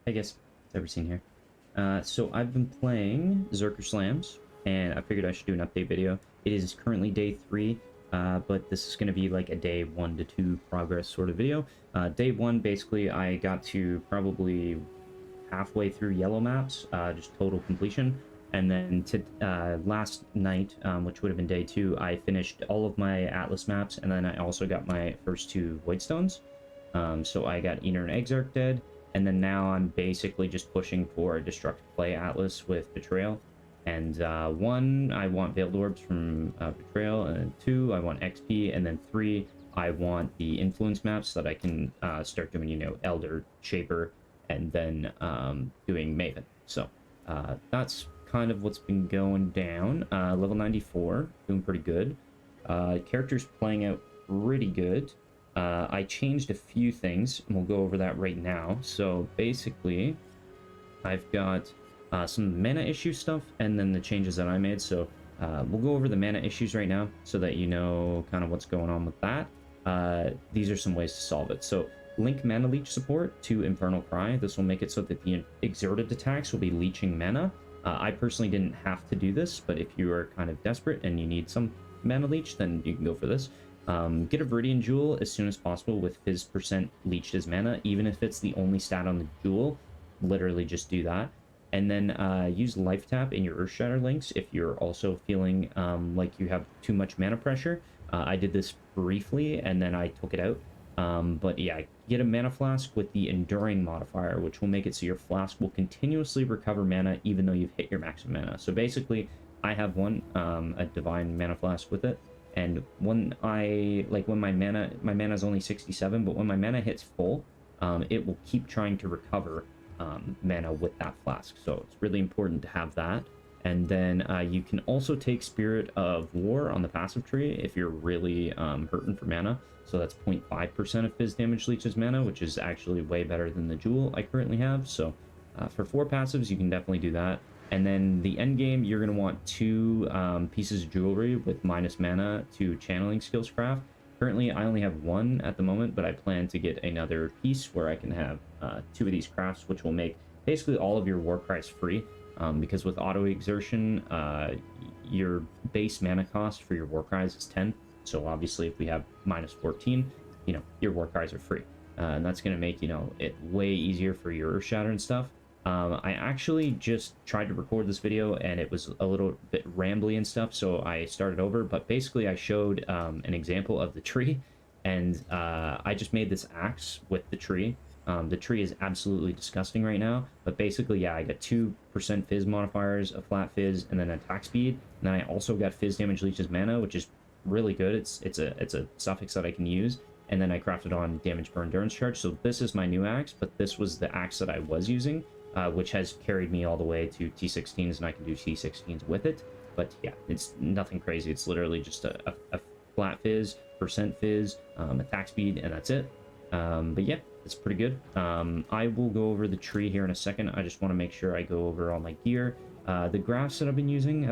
I guess it's ever seen here. So I've been playing Zerker Slams, and I figured I should do an update video. It is currently day 3, but this is going to be like a day 1 to 2 progress sort of video. Day 1, basically, I got to probably halfway through yellow maps, just total completion. And then last night, which would have been day 2, I finished all of my Atlas maps, and then I also got my first 2 Voidstones. So I got Eater and Exarch dead, and then now I'm basically just pushing for a Destructive Play Atlas with Betrayal. And 1, I want Veiled Orbs from Betrayal, and 2, I want XP, and then 3, I want the Influence maps so that I can start doing, you know, Elder, Shaper, and then doing Maven. So that's kind of what's been going down. Level 94, doing pretty good. Characters playing out pretty good. I changed a few things, and we'll go over that right now. So basically, I've got some mana issue stuff, and then the changes that I made. So we'll go over the mana issues right now, so that you know kind of what's going on with that. These are some ways to solve it. So link Mana Leech support to Infernal Cry. This will make it so that the exerted attacks will be leeching mana. I personally didn't have to do this, but if you are kind of desperate and you need some Mana Leech, then you can go for this. Get a Viridian Jewel as soon as possible with Fizz % leached as mana, even if it's the only stat on the Jewel. Literally just do that. And then use Life Tap in your Earthshatter links if you're also feeling like you have too much mana pressure. I did this briefly, and then I took it out. But yeah, get a mana flask with the enduring modifier, which will make it so your flask will continuously recover mana even though you've hit your maximum mana. So basically, I have one, a divine mana flask with it, and when my mana is only 67, but when my mana hits full, it will keep trying to recover mana with that flask. So it's really important to have that. And then you can also take Spirit of War on the passive tree if you're really hurting for mana. So that's 0.5% of Fizz damage leeches mana, which is actually way better than the Jewel I currently have. So for 4 passives, you can definitely do that. And then the end game, you're going to want 2 pieces of jewelry with minus mana to channeling skills craft. Currently, I only have 1 at the moment, but I plan to get another piece where I can have 2 of these crafts, which will make basically all of your war cries free. Because with auto exertion, your base mana cost for your war cries is 10. So obviously, if we have minus 14, you know, your war cries are free, and that's going to make, you know, it way easier for your Earthshatter and stuff. I actually just tried to record this video, and it was a little bit rambly and stuff, so I started over. But basically, I showed an example of the tree, and I just made this axe with the tree. The tree is absolutely disgusting right now, but basically, yeah, I got 2% Fizz modifiers, a flat Fizz, and then attack speed. And then I also got Fizz damage leeches mana, which is really good. It's a suffix that I can use. And then I crafted on damage per endurance charge. So this is my new axe, but this was the axe that I was using, which has carried me all the way to T16s, and I can do T16s with it. But yeah, it's nothing crazy. It's literally just a flat Fizz, % Fizz, attack speed, and that's it. But yeah, it's pretty good. I will go over the tree here in a second. I just want to make sure I go over all my gear. The Grafts that I've been using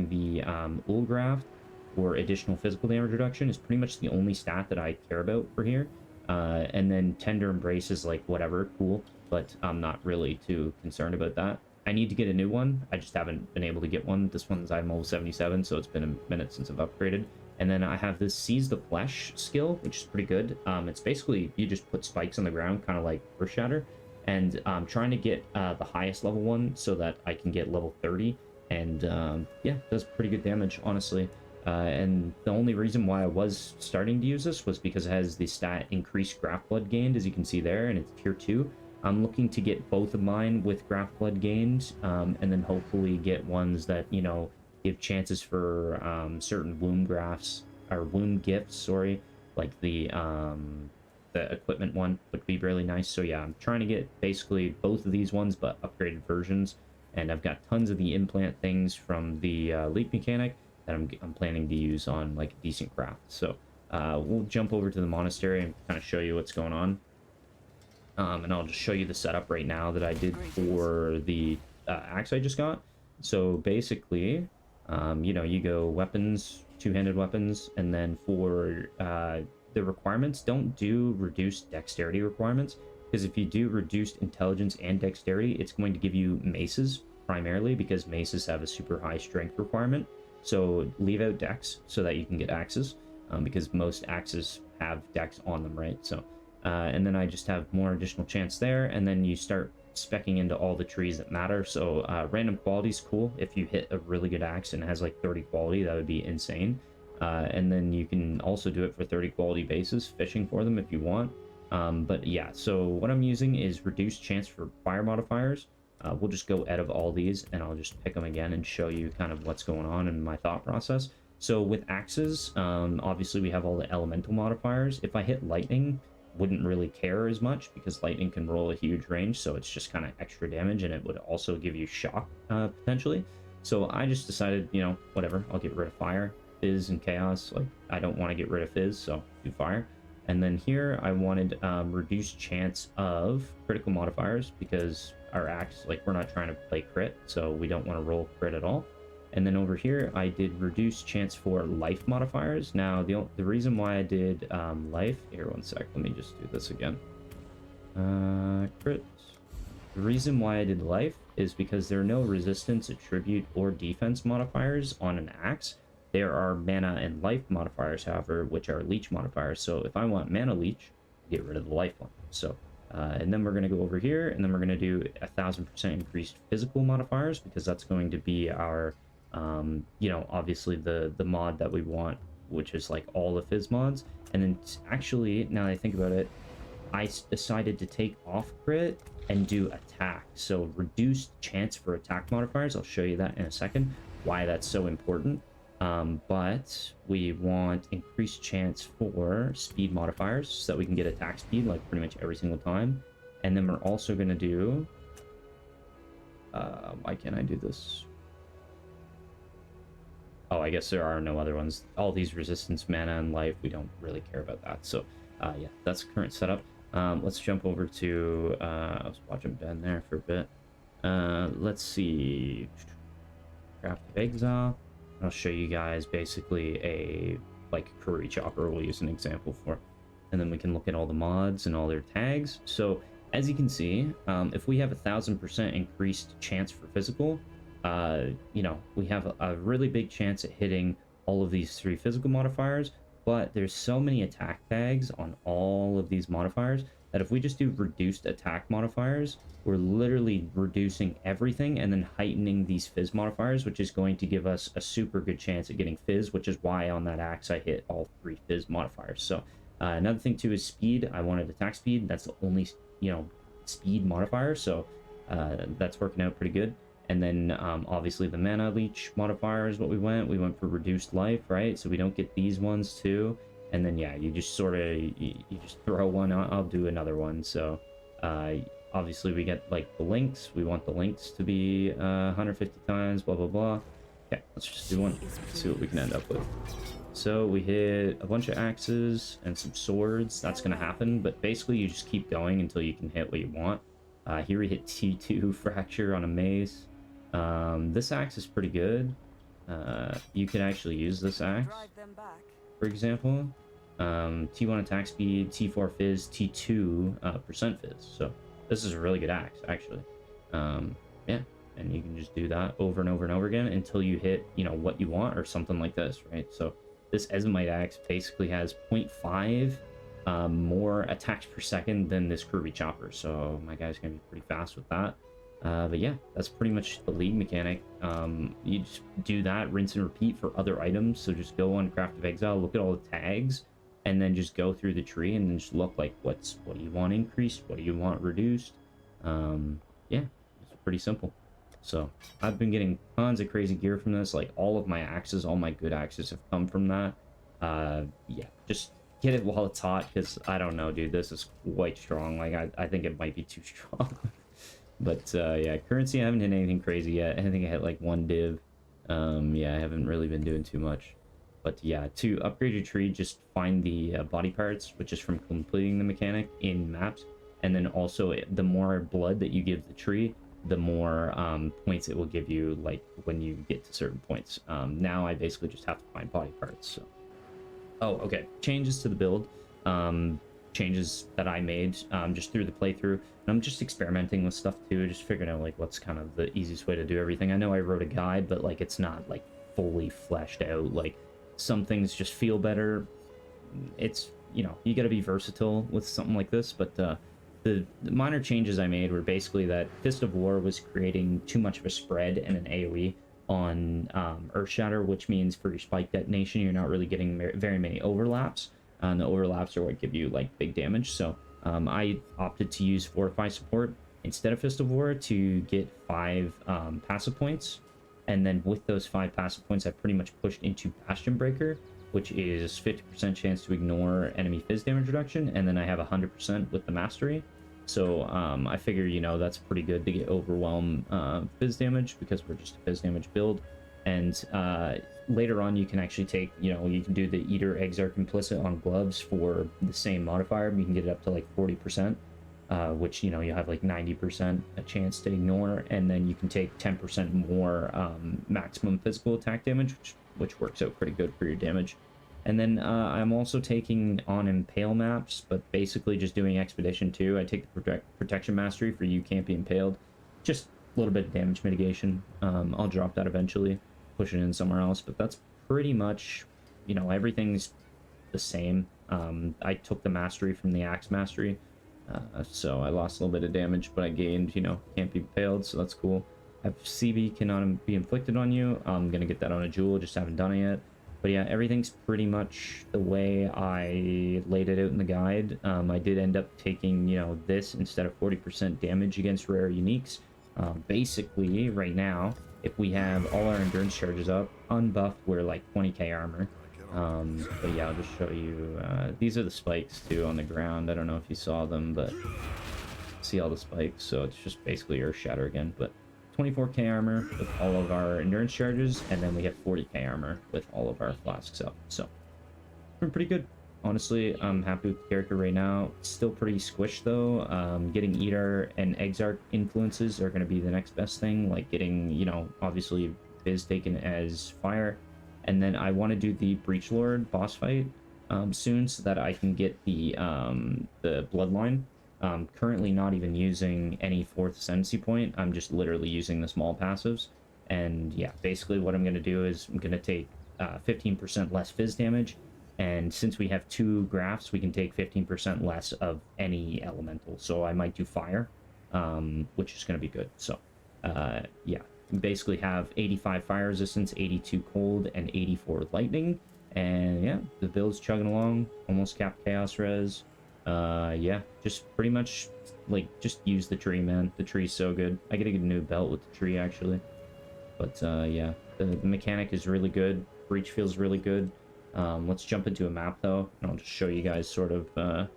the Ul Graft for additional physical damage reduction. Is pretty much the only stat that I care about for here. And then Tender Embrace is like whatever, cool, but I'm not really too concerned about that. I need to get a new one. I just haven't been able to get one. This one's I'm level 77, so it's been a minute since I've upgraded. And then I have this Seize the Flesh skill, which is pretty good. It's basically, you just put spikes on the ground, kind of like Earthshatter. And I'm trying to get the highest level one so that I can get level 30. And yeah, does pretty good damage, honestly. And the only reason why I was starting to use this was because it has the stat Increased Graft Blood Gained, as you can see there, and it's tier 2. I'm looking to get both of mine with Graft Blood Gained, and then hopefully get ones that, you know, give chances for certain womb grafts, or womb gifts, sorry, like the equipment one would be really nice. So yeah, I'm trying to get basically both of these ones, but upgraded versions. And I've got tons of the implant things from the leap mechanic that I'm planning to use on like a decent craft. So we'll jump over to the monastery and kind of show you what's going on. And I'll just show you the setup right now that I did for the axe I just got. So basically, you know, you go weapons, two-handed weapons, and then for the requirements, don't do reduced dexterity requirements, because if you do reduced intelligence and dexterity, it's going to give you maces primarily, because maces have a super high strength requirement. So leave out dex so that you can get axes, because most axes have dex on them, right? So and then I just have more additional chance there, and then you start specking into all the trees that matter. So random quality is cool. If you hit a really good axe and it has like 30 quality, that would be insane. And then you can also do it for 30 quality bases, fishing for them if you want. But yeah, so what I'm using is reduced chance for fire modifiers. We'll just go out of all these and I'll just pick them again and show you kind of what's going on in my thought process. So with axes, obviously we have all the elemental modifiers. If I hit lightning, wouldn't really care as much because lightning can roll a huge range, so it's just kind of extra damage, and it would also give you shock potentially. So I just decided, you know, whatever, I'll get rid of fire, fizz, and chaos. Like, I don't want to get rid of fizz, so do fire. And then here I wanted reduced chance of critical modifiers, because our axe, like, we're not trying to play crit, so we don't want to roll crit at all. And then over here I did reduce chance for life modifiers. Now the reason why I did life, here, one sec, let me just do this again. Crit. The reason why I did life is because there are no resistance, attribute, or defense modifiers on an axe. There are mana and life modifiers, however, which are leech modifiers. So if I want mana leech, get rid of the life one. So and then we're going to go over here, and then we're going to do 1000% increased physical modifiers, because that's going to be our you know, obviously the mod that we want, which is like all the fizz mods. And then actually, now that I think about it, I decided to take off crit and do attack. So reduced chance for attack modifiers. I'll show you that in a second, why that's so important. But we want increased chance for speed modifiers so that we can get attack speed like pretty much every single time. And then we're also going to do why can't I do this? Oh, I guess there are no other ones. All these resistance, mana, and life, we don't really care about that. So yeah, that's the current setup. Let's jump over to I was watching Ben there for a bit. Let's see, Craft of Exile. I'll show you guys basically a like curry chopper we'll use an example for, and then we can look at all the mods and all their tags. So as you can see, if we have 1000% increased chance for physical, you know, we have a really big chance at hitting all of these 3 physical modifiers, but there's so many attack tags on all of these modifiers that if we just do reduced attack modifiers, we're literally reducing everything and then heightening these fizz modifiers, which is going to give us a super good chance at getting fizz, which is why on that axe I hit all 3 fizz modifiers. So another thing too is speed. I wanted attack speed. That's the only, you know, speed modifier, so that's working out pretty good. And then obviously the mana leech modifier is what we went for reduced life, right? So we don't get these ones too. And then yeah, you just sort of you just throw one out. I'll do another one. So obviously we get like the links. We want the links to be 150 times, blah blah blah. Okay, let's just do one. Let's see what we can end up with. So we hit a bunch of axes and some swords. That's gonna happen, but basically you just keep going until you can hit what you want. Here we hit T2 fracture on a mace. This axe is pretty good. You can actually use this axe, for example. T1 attack speed, T4 fizz, T2 percent fizz. So this is a really good axe, actually. Yeah, and you can just do that over and over and over again until you hit, you know, what you want, or something like this, right? So this Ezomite axe basically has 0.5 more attacks per second than this curvy chopper, so my guy's gonna be pretty fast with that. But yeah, that's pretty much the league mechanic. You just do that, rinse and repeat for other items. So just go on Craft of Exile, look at all the tags, and then just go through the tree and then just look like what do you want increased, what do you want reduced. Yeah, it's pretty simple. So I've been getting tons of crazy gear from this. Like all of my axes, all my good axes have come from that. Yeah, just get it while it's hot, because I don't know, dude, this is quite strong. Like I think it might be too strong. But yeah, currency, I haven't hit anything crazy yet. I think I hit like 1 div. Yeah, I haven't really been doing too much. But yeah, to upgrade your tree, just find the body parts, which is from completing the mechanic in maps. And then also, the more blood that you give the tree, the more points it will give you, like when you get to certain points. Now I basically just have to find body parts. So. Oh, okay. Changes to the build. changes that I made just through the playthrough. And I'm just experimenting with stuff too, just figuring out like what's kind of the easiest way to do everything. I know I wrote a guide, but like it's not like fully fleshed out. Like some things just feel better. It's, you know, you got to be versatile with something like this, but the minor changes I made were basically that Fist of War was creating too much of a spread and an AoE on Earthshatter, which means for your spike detonation, you're not really getting very many overlaps. And the overlaps are what give you like big damage. So I opted to use Fortify support instead of Fist of War to get 5 passive points. And then with those 5 passive points, I pretty much pushed into Bastion Breaker, which is 50% chance to ignore enemy fizz damage reduction. And then I have 100% with the Mastery. So I figure, you know, that's pretty good to get Overwhelm fizz damage because we're just a fizz damage build. And later on, you can actually take, you know, you can do the Eater Exarch Implicit on gloves for the same modifier. You can get it up to like 40%, which, you know, you have like 90% a chance to ignore. And then you can take 10% more maximum physical attack damage, which works out pretty good for your damage. And then I'm also taking on Impale maps, but basically just doing Expedition 2. I take the Protection Mastery for you can't be impaled. Just a little bit of damage mitigation. I'll drop that eventually, push it in somewhere else, but that's pretty much, you know, everything's the same. I took the Mastery from the Axe Mastery, so I lost a little bit of damage, but I gained, you know, can't be impaled, so that's cool. I have CB cannot be inflicted on you. I'm going to get that on a Jewel, just haven't done it yet. But yeah, everything's pretty much the way I laid it out in the guide. I did end up taking, you know, this instead of 40% damage against rare uniques. Basically, right now, if we have all our endurance charges up, unbuffed, we're like 20k armor. But yeah, I'll just show you. These are the spikes too on the ground. I don't know if you saw them, but see all the spikes. So it's just basically Earthshatter again, but 24k armor with all of our endurance charges, and then we have 40k armor with all of our flasks up. So we're pretty good. Honestly, I'm happy with the character right now. Still pretty squished though. Getting Eater and Exarch influences are going to be the next best thing, like getting, you know, obviously Viz taken as fire. And then I want to do the Breach Lord boss fight soon so that I can get the Bloodline. Currently not even using any 4th ascendancy point. I'm just literally using the small passives. And yeah, basically what I'm going to do is I'm going to take 15% less fizz damage. And since we have 2 Grafts, we can take 15% less of any elemental. So I might do fire, which is going to be good. So yeah, basically have 85 fire resistance, 82 cold, and 84 lightning. And yeah, the build's chugging along, almost capped chaos res. Yeah, just pretty much like just use the tree, man. The tree's so good. I gotta get a new belt with the tree actually. But yeah, the mechanic is really good. Breach feels really good. Let's jump into a map though, and I'll just show you guys sort of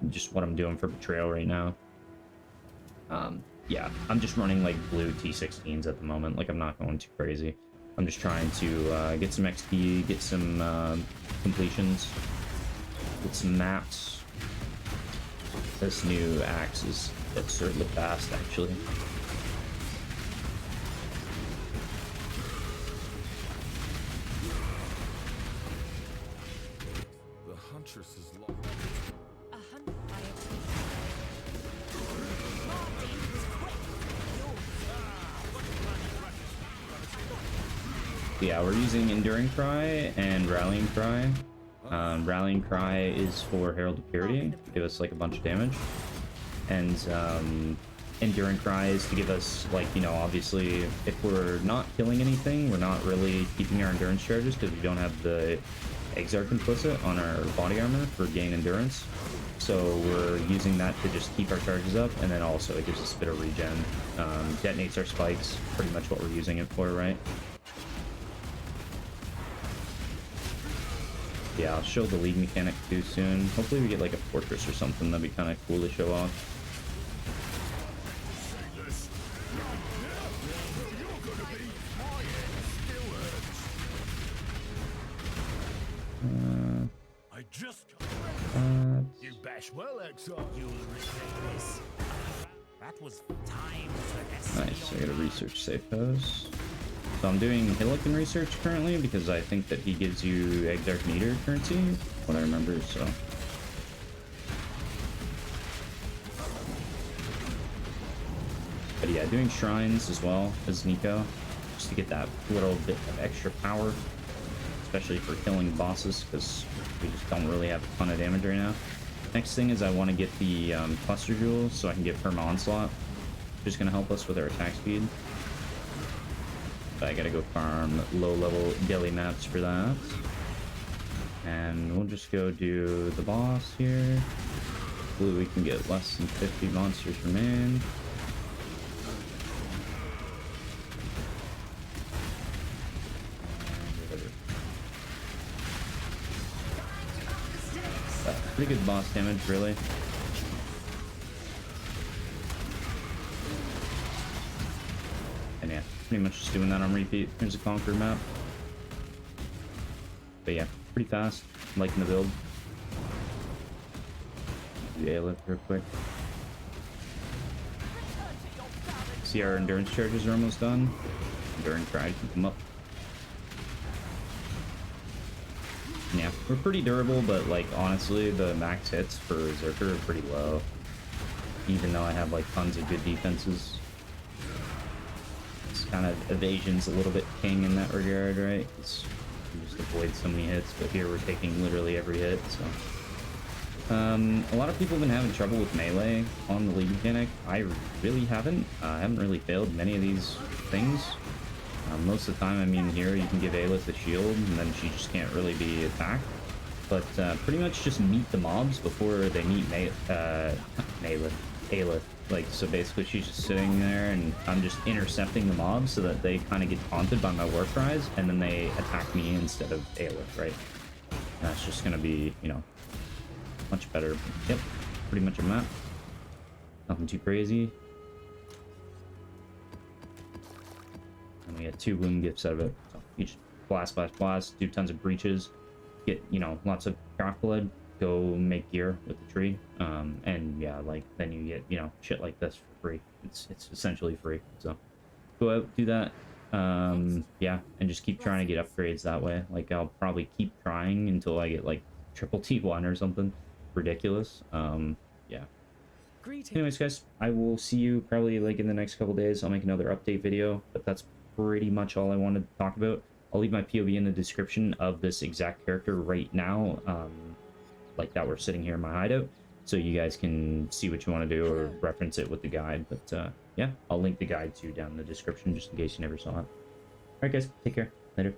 just what I'm doing for Betrayal right now. Yeah, I'm just running like blue T16s at the moment. Like I'm not going too crazy. I'm just trying to get some XP, get some completions, get some maps. This new axe is absurdly fast, actually. The Huntress is lost. Yeah, we're using Enduring Cry and Rallying Cry. Rallying Cry is for Herald of Purity, to give us like a bunch of damage. And Enduring Cry is to give us, like, you know, obviously if we're not killing anything, we're not really keeping our endurance charges because we don't have the Exarch implicit on our body armor for gain endurance. So we're using that to just keep our charges up, and then also it gives us a bit of regen. Detonates our spikes, pretty much what we're using it for, right? Yeah, I'll show the league mechanic too soon. Hopefully we get like a fortress or something. That'd be kind of cool to show off. I just you bash well, Exile. You'll regret this. That was time. Nice, I got a research safe house. So I'm doing Hillican research currently because I think that he gives you Exarch meter currency, what I remember, so. But yeah, doing shrines as well as Nico, just to get that little bit of extra power, especially for killing bosses, because we just don't really have a ton of damage right now. Next thing is I want to get the cluster jewels so I can get perma onslaught, which is going to help us with our attack speed. But I gotta go farm low-level daily maps for that. And we'll just go do the boss here. Hopefully we can get less than 50 monsters remain. Pretty good boss damage, really. And yeah, pretty much just doing that on repeat. Here's a Conquer map. But yeah, pretty fast. I'm liking the build. Do Aelith real quick. See, our endurance charges are almost done. Endurance try to keep them up. Yeah, we're pretty durable, but like honestly, the max hits for Berserker are pretty low. Even though I have like tons of good defenses. It's kind of evasion's a little bit king in that regard, right? It's, you just avoid so many hits, but here we're taking literally every hit, so. A lot of people have been having trouble with melee on the league mechanic. I really haven't. I haven't really failed many of these things. Most of the time, I mean, here you can give Aelith a shield, and then she just can't really be attacked. But pretty much just meet the mobs before they meet Aelith. Like, so basically she's just sitting there, and I'm just intercepting the mobs so that they kind of get taunted by my war cries, and then they attack me instead of Aelith, right? And that's just going to be, you know, much better. Yep, pretty much a map. Nothing too crazy. And we get 2 bloom gifts out of it. So you just blast, blast, blast, do tons of breaches, get, you know, lots of craft blood, go make gear with the tree. And yeah, like then you get, you know, shit like this for free. It's essentially free. So go out, do that. Yeah, and just keep trying to get upgrades that way. Like I'll probably keep trying until I get like triple T1 or something ridiculous. Yeah. Anyways, guys, I will see you probably like in the next couple days. I'll make another update video, but that's pretty much all I wanted to talk about. I'll leave my POV in the description of this exact character right now, like that we're sitting here in my hideout, so you guys can see what you want to do or reference it with the guide. But yeah, I'll link the guide too down in the description just in case you never saw it. Alright guys, take care. Later.